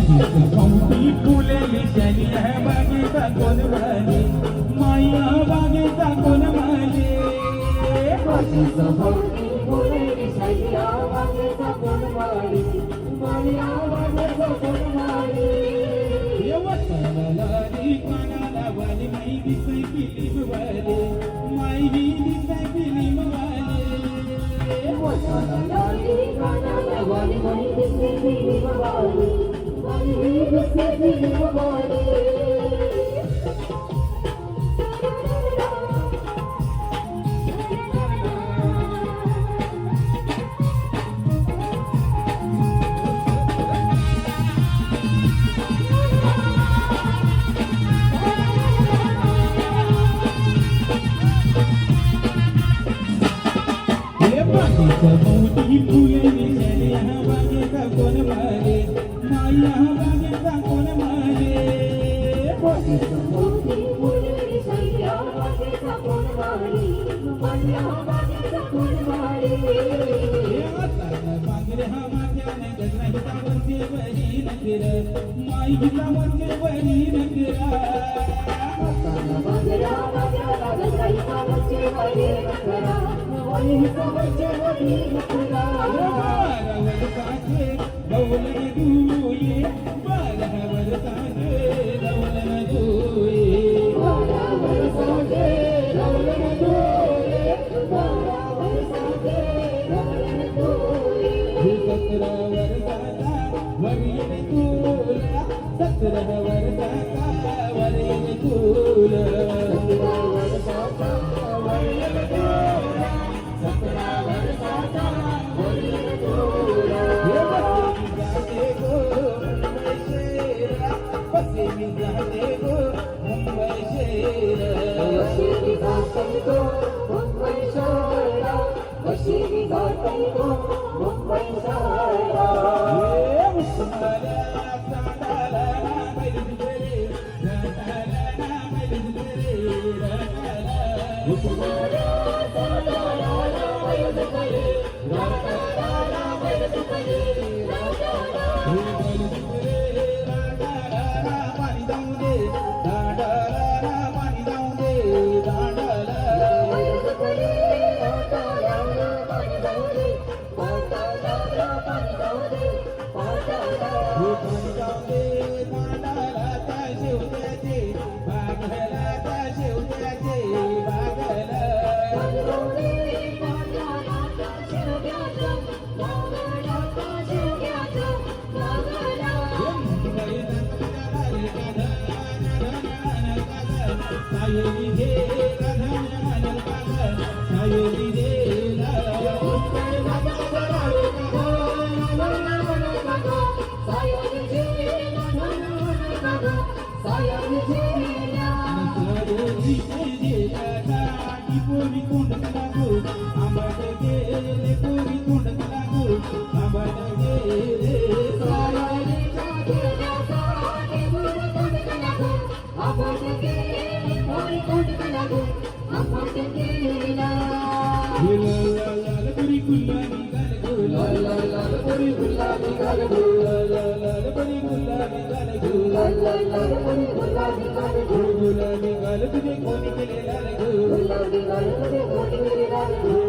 कौती फुलेली शनी बागेचा कोण माले माया बागेचा कोण माले कानाला वाली माई दिसाय फिलिम वाले माई दिसाय फिलिम मोठी फुलेली शनी बागेचा कोण माले माया बागेचा कोण माले बागरे हा माझ्याने गजरा वरचे वरी नकर माई हिला वरचे वरी नकरा दौलन दुये बारावर साजे दौलन दुये सतरावर साजा वरील तुला 17 वर्षाचा वरील तुला 17 वर्षाचा वरील तुला पश्चिमी जाते गो मुंबई शहर पश्चिमी जाते गो मुंबई शहर पश्चिमी जाते गो मुंबई शहर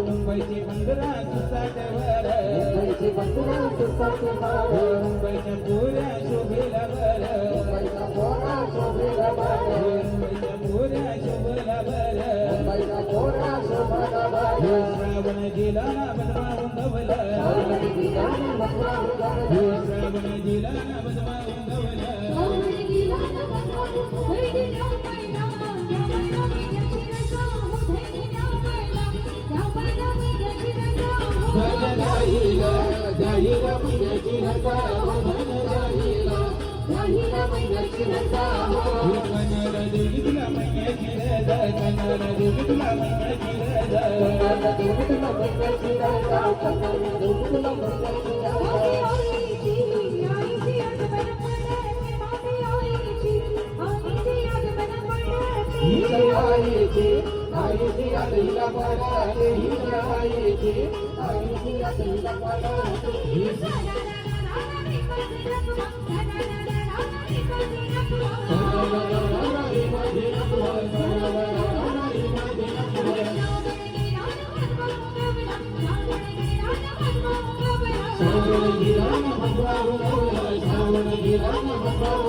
मुंबईची 15 सुसाटवर मुंबईच्या पोऱ्या शोभेला बर मुंबईच्या पोऱ्या शोभेला बर श्रावण गेला ना बदमा उंगवला श्रावण गेला ना बदमा उंगवला जाईला मैयाची रजा कन्याला देवी तुला मैयाची रजा कन्याला देवी तुला मैयाची रजा मुंबईला